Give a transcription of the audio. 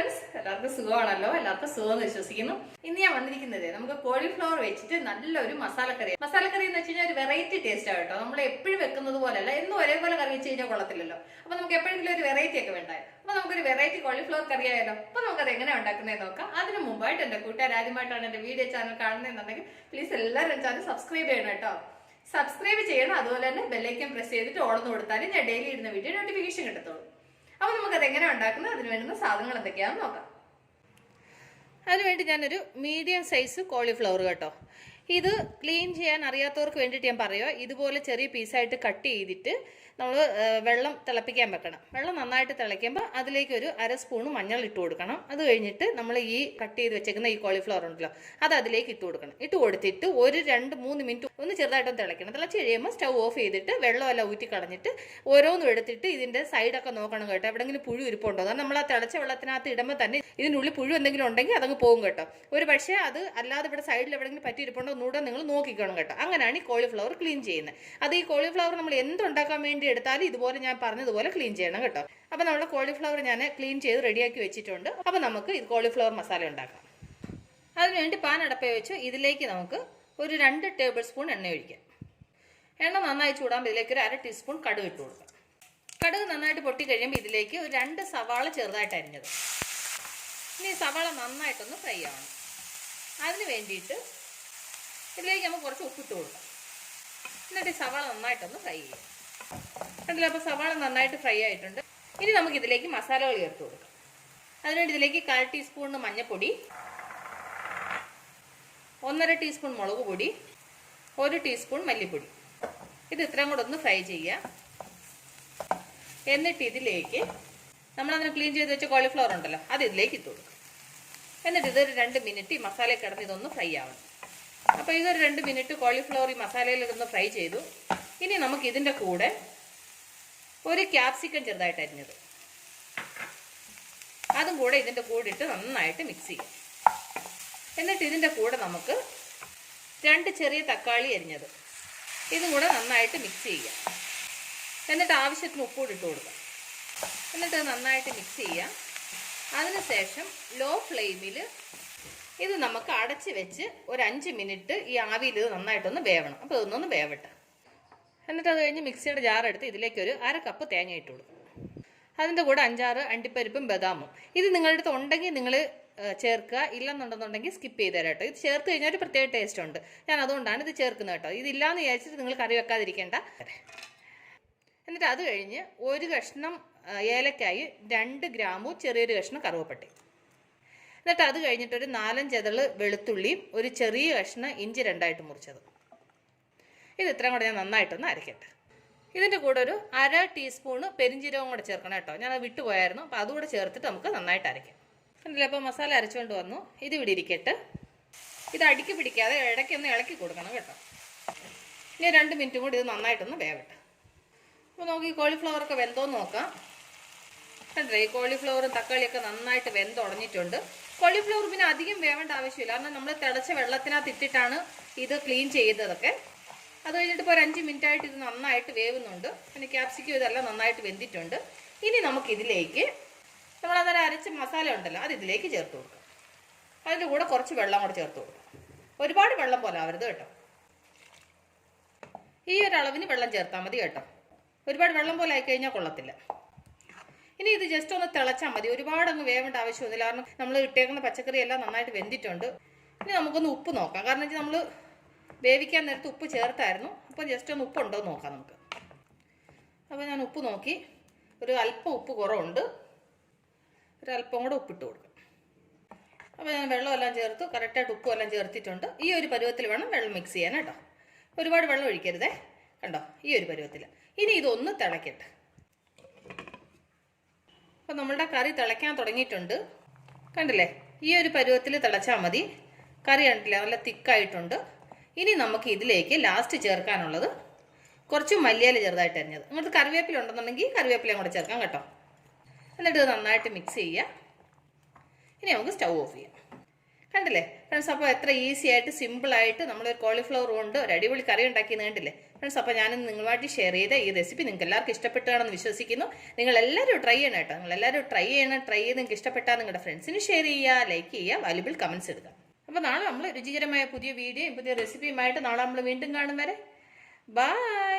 Friends, എല്ലാവർക്കും സുഖമാണല്ലോ? എല്ലാവർക്കും സുഖം എന്ന് വിശ്വസിക്കുന്നു. ഇന്ന് ഞാൻ വന്നിരിക്കുന്നത് നമുക്ക് കോളിഫ്ലവർ വെച്ചിട്ട് നല്ലൊരു മസാലക്കറി എന്ന് വെച്ച് കഴിഞ്ഞാൽ ഒരു വെറൈറ്റി ടേസ്റ്റ് ആണ് കേട്ടോ. നമ്മൾ എപ്പോഴും വെക്കുന്നത് പോലെയല്ല, എന്നും ഒരേപോലെ കറി വെച്ച് കഴിഞ്ഞാൽ കൊള്ളത്തില്ലല്ലോ. അപ്പൊ നമുക്ക് എപ്പോഴെങ്കിലും ഒരു വെറൈറ്റി ഒക്കെ വേണ്ടായോ? അപ്പൊ നമുക്കൊരു വെറൈറ്റി കോളിഫ്ലവർ കറി ആയാലോ? അപ്പൊ നമുക്കത് എങ്ങനെ ഉണ്ടാക്കുന്നതെന്ന് നോക്കാം. അതിന് മുമ്പായിട്ട് എന്റെ കൂട്ടുകാർ ആദ്യമായിട്ടാണ് എന്റെ വീഡിയോ ചാനൽ കാണുന്നതെന്നുണ്ടെങ്കിൽ പ്ലീസ് എല്ലാവരും ചാനൽ സബ്സ്ക്രൈബ് ചെയ്യണം കേട്ടോ. സബ്സ്ക്രൈബ് ചെയ്യണം. അതുപോലെ തന്നെ ബെല്ലൈക്കൻ പ്രസ് ചെയ്തിട്ട് ഓളന്ന് കൊടുത്താലും ഞാൻ ഡെയിലി ഇടുന്ന വീഡിയോ നോട്ടിഫിക്കേഷൻ കിട്ടത്തുള്ളൂ. അപ്പൊ നമുക്കത് എങ്ങനെ ഉണ്ടാക്കുന്നത്, അതിന് വേണ്ടുന്ന സാധനങ്ങൾ എന്തൊക്കെയാണെന്ന് നോക്കാം. അതിനുവേണ്ടി ഞാനൊരു മീഡിയം സൈസ് കോളിഫ്ലവർ കേട്ടോ, ഇത് ക്ലീൻ ചെയ്യാൻ അറിയാത്തവർക്ക് വേണ്ടിയിട്ട് ഞാൻ പറയുക. ഇതുപോലെ ചെറിയ പീസായിട്ട് കട്ട് ചെയ്തിട്ട് നമ്മൾ വെള്ളം തിളപ്പിക്കാൻ വെക്കണം. വെള്ളം നന്നായിട്ട് തിളയ്ക്കുമ്പോൾ അതിലേക്ക് ഒരു അര സ്പൂണ് മഞ്ഞൾ ഇട്ട് കൊടുക്കണം. അത് കഴിഞ്ഞിട്ട് നമ്മൾ ഈ കട്ട് ചെയ്ത് വെച്ചേക്കുന്ന ഈ കോളിഫ്ലവർ ഉണ്ടല്ലോ, അത് അതിലേക്ക് ഇട്ട് കൊടുക്കണം. ഇട്ട് കൊടുത്തിട്ട് ഒരു 2-3 മിനിറ്റ് ഒന്ന് ചെറുതായിട്ടൊന്ന് തിളയ്ക്കണം. തിളച്ച് കഴിയുമ്പോൾ സ്റ്റൗ ഓഫ് ചെയ്തിട്ട് വെള്ളമെല്ലാം ഊറ്റി കളഞ്ഞിട്ട് ഓരോന്നും എടുത്തിട്ട് ഇതിൻ്റെ സൈഡൊക്കെ നോക്കണം കേട്ടോ, എവിടെയെങ്കിലും പുഴു ഇരിപ്പുണ്ടോ. കാരണം നമ്മൾ ആ തിളച്ച വെള്ളത്തിനകത്ത് ഇടുമ്പോൾ തന്നെ ഇതിനുള്ളിൽ പുഴു എന്തെങ്കിലും ഉണ്ടെങ്കിൽ അതങ്ങ് പോകും കേട്ടോ. ഒരു പക്ഷേ അത് അല്ലാതെ ഇവിടെ സൈഡിൽ എവിടെയെങ്കിലും പറ്റിയിരിപ്പുണ്ടോ ഒന്നുകൂടെ നിങ്ങൾ നോക്കിക്കണം കേട്ടോ. അങ്ങനെയാണ് ഈ കോളിഫ്ലവർ ക്ലീൻ ചെയ്യുന്നത്. അത് ഈ കോളിഫ്ലവർ നമ്മൾ എന്തുണ്ടാക്കാൻ വേണ്ടി എടുത്താലും ഇതുപോലെ ഞാൻ പറഞ്ഞതുപോലെ ക്ലീൻ ചെയ്യണം കേട്ടോ. അപ്പൊ നമ്മുടെ കോളിഫ്ലവർ ഞാൻ ക്ലീൻ ചെയ്ത് റെഡിയാക്കി വെച്ചിട്ടുണ്ട്. അപ്പൊ നമുക്ക് ഇത് കോളിഫ്ലവർ മസാല ഉണ്ടാക്കാം. അതിനുവേണ്ടി പാൻ അടപ്പേ വെച്ച് ഇതിലേക്ക് നമുക്ക് ഒരു 2 ടേബിൾ സ്പൂൺ എണ്ണ ഒഴിക്കാം. എണ്ണ നന്നായി ചൂടാകുമ്പോൾ ഇതിലേക്ക് ഒരു 1/2 ടീസ്പൂൺ കടുക് ഇട്ട് കൊടുക്കാം. കടുക് നന്നായിട്ട് പൊട്ടി കഴിയുമ്പോൾ ഇതിലേക്ക് ഒരു 2 സവാള ചെറുതായിട്ട് അരിഞ്ഞത്. ഇനി സവാള നന്നായിട്ടൊന്ന് ഫ്രൈ ആവണം. അതിന് വേണ്ടിയിട്ട് ഇതിലേക്ക് നമുക്ക് കുറച്ച് ഉപ്പിട്ട് കൊടുക്കാം. എന്നിട്ട് സവാള നന്നായിട്ടൊന്ന് ഫ്രൈ ചെയ്യാം. കണ്ടില്ല, അപ്പോൾ സവാള നന്നായിട്ട് ഫ്രൈ ആയിട്ടുണ്ട്. ഇനി നമുക്ക് ഇതിലേക്ക് മസാലകൾ ചേർത്ത് കൊടുക്കാം. അതിനുവേണ്ടി ഇതിലേക്ക് 1/4 ടീസ്പൂൺ മഞ്ഞൾപ്പൊടി, 1/2 ടീസ്പൂൺ മുളക് പൊടി, 1 ടീസ്പൂൺ മല്ലിപ്പൊടി. ഇത് ഇത്രയും കൂടെ ഒന്ന് ഫ്രൈ ചെയ്യുക. എന്നിട്ട് ഇതിലേക്ക് നമ്മളതിന് ക്ലീൻ ചെയ്ത് വെച്ച കോളിഫ്ലവർ ഉണ്ടല്ലോ, അത് ഇതിലേക്ക് ഇട്ട് കൊടുക്കും. എന്നിട്ട് ഇതൊരു 2 മിനിറ്റ് ഈ മസാലയിൽ കിടന്ന് ഇതൊന്ന് ഫ്രൈ ആവണം. അപ്പോൾ ഇതൊരു 2 മിനിറ്റ് കോളിഫ്ലവർ ഈ മസാലയിൽ ഇതൊന്ന് ഫ്രൈ ചെയ്തു. ഇനി നമുക്ക് ഇതിൻ്റെ കൂടെ ഒരു ക്യാപ്സിക്കം ചെറുതായിട്ട് അരിഞ്ഞത് അതും കൂടെ ഇതിൻ്റെ കൂടെ ഇട്ട് നന്നായിട്ട് മിക്സ് ചെയ്യാം. എന്നിട്ട് ഇതിൻ്റെ കൂടെ നമുക്ക് 2 ചെറിയ തക്കാളി അരിഞ്ഞത് ഇതും കൂടെ നന്നായിട്ട് മിക്സ് ചെയ്യാം. എന്നിട്ട് ആവശ്യത്തിന് ഉപ്പൂടി ഇട്ട് കൊടുക്കാം. എന്നിട്ട് നന്നായിട്ട് മിക്സ് ചെയ്യാം. അതിനുശേഷം ലോ ഫ്ലെയിമിൽ ഇത് നമുക്ക് അടച്ച് വെച്ച് ഒരു 5 മിനിറ്റ് ഈ ആവിയിൽ ഇത് നന്നായിട്ടൊന്ന് വേവണം. അപ്പോൾ ഇതൊന്നൊന്ന് വേവട്ടെ. എന്നിട്ട് അത് കഴിഞ്ഞ് മിക്സിയുടെ ജാറെടുത്ത് ഇതിലേക്ക് ഒരു 1/2 കപ്പ് തേങ്ങ ഇട്ട് കൊടുക്കും. അതിൻ്റെ കൂടെ 5-6 അണ്ടിപ്പരിപ്പും ബദാമും. ഇത് നിങ്ങളുടെ അടുത്ത് ഉണ്ടെങ്കിൽ നിങ്ങൾ ചേർക്കുക, ഇല്ലെന്നുണ്ടെന്നുണ്ടെങ്കിൽ സ്കിപ്പ് ചെയ്ത് തരാം കേട്ടോ. ഇത് ചേർത്ത് കഴിഞ്ഞാൽ ഒരു പ്രത്യേക ടേസ്റ്റ് ഉണ്ട്. ഞാൻ അതുകൊണ്ടാണ് ഇത് ചേർക്കുന്നത് കേട്ടോ. ഇതില്ലാന്ന് വിചാരിച്ചിട്ട് നിങ്ങൾ കറി വെക്കാതിരിക്കേണ്ട. എന്നിട്ട് അത് കഴിഞ്ഞ് ഒരു കഷ്ണം ഏലക്കായി, 2 ഗ്രാമ്പു, ചെറിയൊരു കഷ്ണം കറുവപ്പട്ട. എന്നിട്ട് അത് കഴിഞ്ഞിട്ട് ഒരു 4-5 ഇതള് വെളുത്തുള്ളിയും ഒരു ചെറിയ കഷ്ണം ഇഞ്ചി 2ആയിട്ട് മുറിച്ചത്. ഇത് ഇത്രയും കൂടെ ഞാൻ നന്നായിട്ടൊന്ന് അരക്കട്ടെ. ഇതിൻ്റെ കൂടെ ഒരു 1/2 ടീസ്പൂണ് പെരിഞ്ചീരകം കൂടെ ചേർക്കണം കേട്ടോ. ഞാനത് വിട്ടുപോയായിരുന്നു. അപ്പോൾ അതുകൂടെ ചേർത്തിട്ട് നമുക്ക് നന്നായിട്ട് അരയ്ക്കാം. കണ്ടില്ല, അപ്പോൾ മസാല അരച്ചുകൊണ്ട് വന്നു. ഇത് ഇവിടെ ഇരിക്കട്ടെ. ഇത് അടുക്കി പിടിക്കാതെ ഇടയ്ക്കൊന്ന് ഇളക്കി കൊടുക്കണം കേട്ടോ. ഇനി 2 മിനിറ്റും കൂടി ഇത് നന്നായിട്ടൊന്ന് വേവട്ടെ. അപ്പോൾ നമുക്ക് ഈ കോളിഫ്ലവറൊക്കെ വെന്തോന്ന് നോക്കാം. കണ്ടില്ലേ, ഈ കോളിഫ്ലവറും തക്കാളിയൊക്കെ നന്നായിട്ട് വെന്തുടഞ്ഞിട്ടുണ്ട്. കോളിഫ്ലവർ പിന്നെ അധികം വേവേണ്ട ആവശ്യമില്ല. കാരണം നമ്മൾ തിളച്ച വെള്ളത്തിനകത്ത് ഇട്ടിട്ടാണ് ഇത് ക്ലീൻ ചെയ്തതൊക്കെ. അത് കഴിഞ്ഞിട്ട് ഇപ്പോൾ ഒരു 5 മിനിറ്റായിട്ട് ഇത് നന്നായിട്ട് വേവുന്നുണ്ട്. പിന്നെ ക്യാപ്സിക്കം ഇതെല്ലാം നന്നായിട്ട് വെന്തിട്ടുണ്ട്. ഇനി നമുക്കിതിലേക്ക് നമ്മളന്നേരം അരച്ച മസാല ഉണ്ടല്ലോ, അത് ഇതിലേക്ക് ചേർത്ത് കൊടുക്കാം. അതിൻ്റെ കൂടെ കുറച്ച് വെള്ളം കൂടെ ചേർത്ത് കൊടുക്കാം. ഒരുപാട് വെള്ളം പോലെ ആവരുത് കേട്ടോ. ഈ ഒരു അളവിന് വെള്ളം ചേർത്താൽ മതി കേട്ടോ. ഒരുപാട് വെള്ളം പോലെ ആയിക്കഴിഞ്ഞാൽ കൊള്ളത്തില്ല. ഇനി ഇത് ജസ്റ്റ് ഒന്ന് തിളച്ചാൽ മതി. ഒരുപാട് അങ്ങ് വേവേണ്ട ആവശ്യമൊന്നുമില്ല. കാരണം നമ്മൾ ഇട്ടേക്കുന്ന പച്ചക്കറി എല്ലാം നന്നായിട്ട് വെന്തിട്ടുണ്ട്. ഇനി നമുക്കൊന്ന് ഉപ്പ് നോക്കാം. കാരണം വെച്ചാൽ നമ്മൾ വേവിക്കാൻ നേരത്ത് ഉപ്പ് ചേർത്തായിരുന്നു. അപ്പോൾ ജസ്റ്റ് ഒന്ന് ഉപ്പുണ്ടോ എന്ന് നോക്കാം നമുക്ക്. അപ്പോൾ ഞാൻ ഉപ്പ് നോക്കി, ഒരു അല്പം ഉപ്പ് കുറവുണ്ട്. ഒരല്പം കൂടെ ഉപ്പിട്ട് കൊടുക്കും. അപ്പോൾ ഞാൻ വെള്ളമെല്ലാം ചേർത്ത് കറക്റ്റായിട്ട് ഉപ്പും എല്ലാം ചേർത്തിട്ടുണ്ട്. ഈ ഒരു പരുവത്തിൽ വേണം വെള്ളം മിക്സ് ചെയ്യാൻ കേട്ടോ. ഒരുപാട് വെള്ളം ഒഴിക്കരുതേ, കണ്ടോ, ഈ ഒരു പരുവത്തിൽ. ഇനി ഇതൊന്ന് തിളയ്ക്കട്ടെ. അപ്പോൾ നമ്മളുടെ കറി തിളയ്ക്കാൻ തുടങ്ങിയിട്ടുണ്ട്. കണ്ടില്ലേ, ഈ ഒരു പരുവത്തിൽ തിളച്ചാൽ മതി. കറി കണ്ടില്ലേ, നല്ല തിക്കായിട്ടുണ്ട്. ഇനി നമുക്ക് ഇതിലേക്ക് ലാസ്റ്റ് ചേർക്കാനുള്ളത് കുറച്ച് മല്ലിയില ചെറുതായിട്ട് അരിഞ്ഞത്. നിങ്ങൾക്ക് കറിവേപ്പില ഉണ്ടെന്നുണ്ടെങ്കിൽ കറിവേപ്പിലയും കൂടെ ചേർക്കാം കേട്ടോ. എന്നിട്ട് ഇത് നന്നായിട്ട് മിക്സ് ചെയ്യുക. ഇനി നമുക്ക് സ്റ്റൗ ഓഫ് ചെയ്യാം. കണ്ടില്ലേ ഫ്രണ്ട്സ്? അപ്പോൾ എത്ര ഈസി ആയിട്ട് സിമ്പിളായിട്ട് നമ്മളൊരു കോളിഫ്ലവർ കൊണ്ട് ഒരു അടിപൊളി കറി ഉണ്ടാക്കിയെന്ന് കണ്ടില്ലേ ഫ്രണ്ട്സ്? അപ്പോൾ ഞാനിന്ന് നിങ്ങളുമായിട്ട് ഷെയർ ചെയ്ത ഈ റെസിപ്പി നിങ്ങൾക്ക് എല്ലാവർക്കും ഇഷ്ടപ്പെട്ടാണെന്ന് വിശ്വസിക്കുന്നു. നിങ്ങളെല്ലാവരും ട്രൈ ചെയ്യണം കേട്ടോ. നിങ്ങളെല്ലാവരും ട്രൈ ചെയ്ത് നിങ്ങൾക്ക് ഇഷ്ടപ്പെട്ടാൽ നിങ്ങളുടെ ഫ്രണ്ട്സിന് ഷെയർ ചെയ്യുക, ലൈക്ക് ചെയ്യുക, വാല്യുബിൾ കമൻറ്റ്സ് ഇടുക. അപ്പോൾ നാളെ നമ്മൾ രുചികരമായ പുതിയ വീഡിയോയും പുതിയ റെസിപ്പിയുമായിട്ട് നാളെ നമ്മൾ വീണ്ടും കാണും വരെ ബൈ.